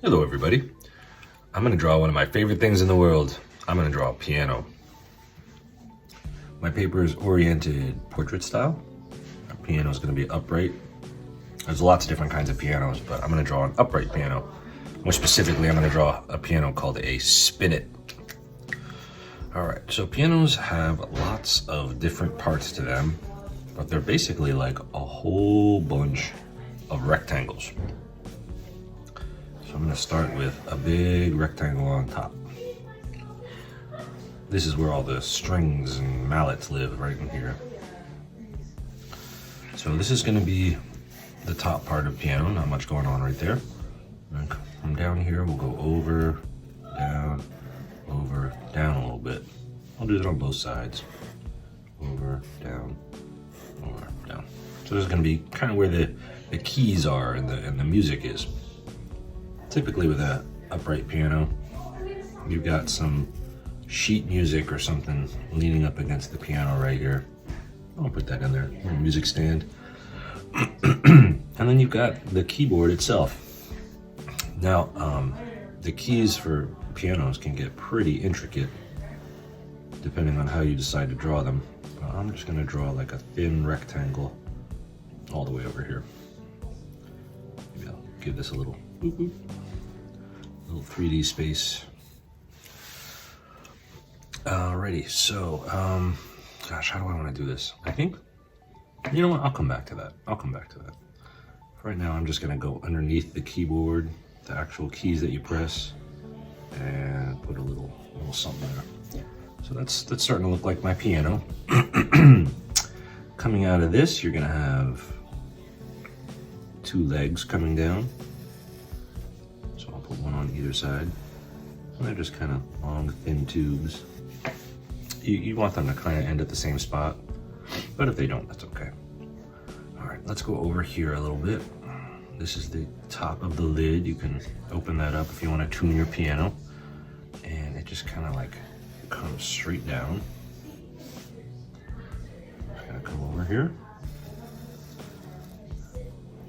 Hello everybody. I'm gonna draw one of my favorite things in the world. I'm gonna draw a piano. My paper is oriented portrait style. Our piano is gonna be upright. There's lots of different kinds of pianos, but I'm gonna draw an upright piano. More specifically, I'm gonna draw a piano called a spinet. All right, so pianos have lots of different parts to them, but they're basically like a whole bunch of rectangles. So I'm gonna start with a big rectangle on top. This is where all the strings and mallets live, right in here. So this is gonna be the top part of the piano, not much going on right there. And from down here, we'll go over, down, a little bit. I'll do that on both sides. Over, down, over, down. So this is gonna be kind of where the keys are and the music is. Typically with an upright piano, you've got some sheet music or something leaning up against the piano right here. I'll put that in there, a little music stand. And then you've got the keyboard itself. Now, the keys for pianos can get pretty intricate depending on how you decide to draw them. I'm just gonna draw like a thin rectangle all the way over here. Maybe I'll give this a little boop boop. Little 3D space. Alrighty, so, gosh, how do I want to do this? I think, you know what, I'll come back to that. For right now, I'm just gonna go underneath the keyboard, the actual keys that you press, and put a little something there. So that's starting to look like my piano. Coming out of this, you're gonna have two legs coming down. Put one on either side, and they're just kind of long, thin tubes. You want them to kind of end at the same spot, but if they don't, that's okay. All right, let's go over here a little bit. This is the top of the lid. You can open that up if you want to tune your piano, and it just kind of like comes straight down. Just gonna come over here.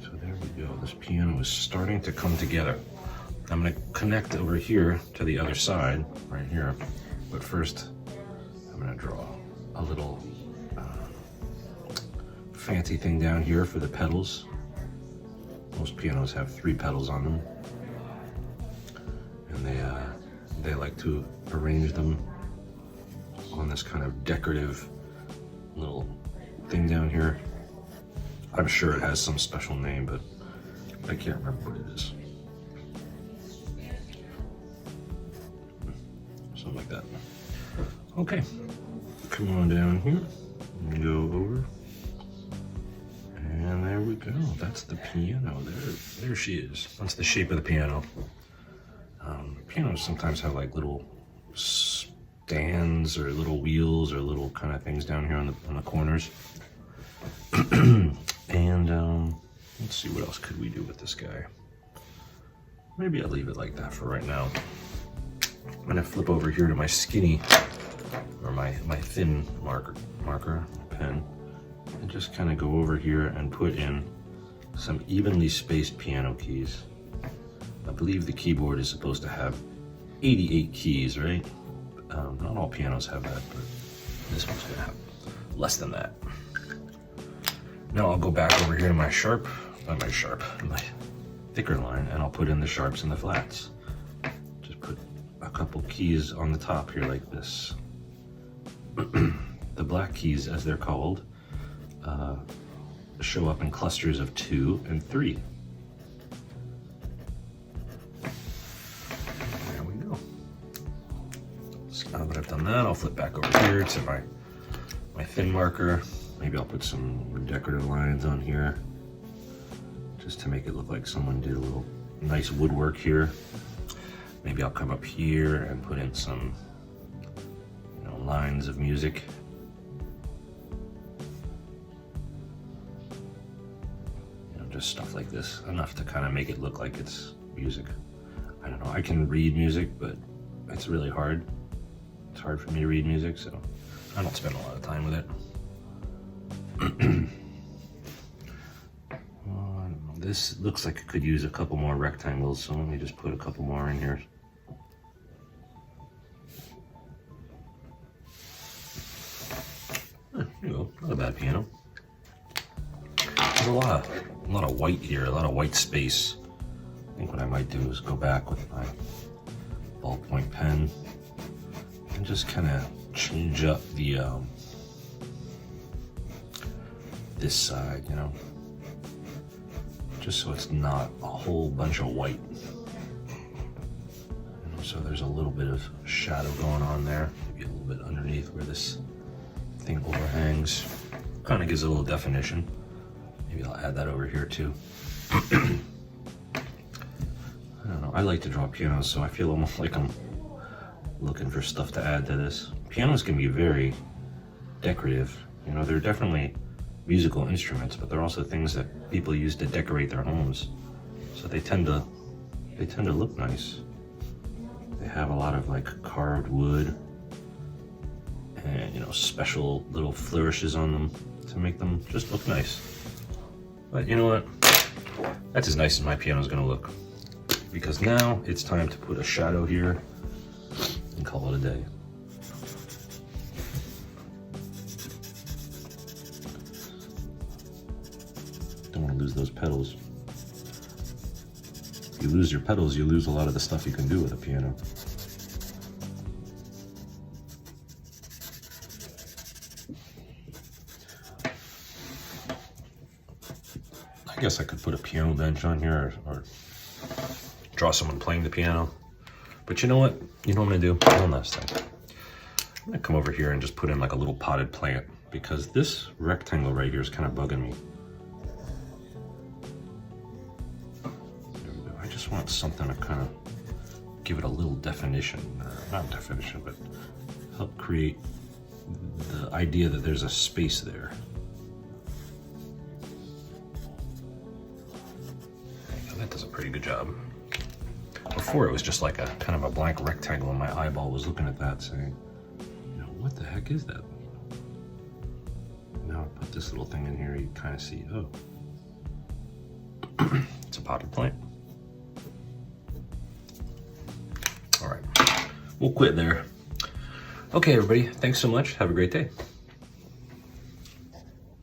So there we go. This piano is starting to come together. I'm gonna connect over here to the other side, right here. But first, I'm gonna draw a little fancy thing down here for the pedals. Most pianos have 3 pedals on them. And they like to arrange them on this kind of decorative little thing down here. I'm sure it has some special name, but I can't remember what it is. Something like that. Okay, come on down here and go over. And there we go. That's the piano. There she is. That's the shape of the piano. Pianos sometimes have like little stands or little wheels or little kind of things down here on the corners. And let's see, what else could we do with this guy? Maybe I'll leave it like that for right now. I'm gonna flip over here to my skinny, or my thin marker pen, and just kind of go over here and put in some evenly spaced piano keys. I believe the keyboard is supposed to have 88 keys, right? Not all pianos have that, but this one's gonna have less than that. Now I'll go back over here to my my thicker line, and I'll put in the sharps and the flats. Just put a couple keys on the top here like this. The black keys, as they're called, show up in clusters of 2 and 3. There we go. So now that I've done that, I'll flip back over here to my thin marker. Maybe I'll put some decorative lines on here, just to make it look like someone did a little nice woodwork here. Maybe I'll come up here and put in some, lines of music. Just stuff like this, enough to kind of make it look like it's music. I don't know, I can read music, but it's really hard. It's hard for me to read music, so I don't spend a lot of time with it. this looks like it could use a couple more rectangles, so let me just put a couple more in here. There you go, not a bad piano. There's a lot of white here, a lot of white space. I think what I might do is go back with my ballpoint pen and just kind of change up the this side, you know, just so it's not a whole bunch of white. You know, so there's a little bit of shadow going on there, maybe a little bit underneath where this thing overhangs. Kind of gives it a little definition. Maybe I'll add that over here too. I don't know, I like to draw pianos, so I feel almost like I'm looking for stuff to add to this. Pianos can be very decorative. You know, they're definitely musical instruments, but they're also things that people use to decorate their homes. So they tend to look nice. They have a lot of like carved wood and, you know, special little flourishes on them to make them just look nice. But you know what? That's as nice as my piano is gonna look. Because now it's time to put a shadow here and call it a day. Don't want to lose those pedals. If you lose your pedals, you lose a lot of the stuff you can do with a piano. I guess I could put a piano bench on here or draw someone playing the piano. But you know what? You know what I'm gonna do? One last thing. I'm gonna come over here and just put in like a little potted plant because this rectangle right here is kind of bugging me. There we go. I just want something to kind of give it a little definition. Not definition, but help create the idea that there's a space there. That does a pretty good job. Before it was just like a kind of a blank rectangle and my eyeball was looking at that saying, you know, what the heck is that? Now I put this little thing in here, you kind of see, oh, it's a potted plant. All right, we'll quit there. Okay, everybody, thanks so much. Have a great day.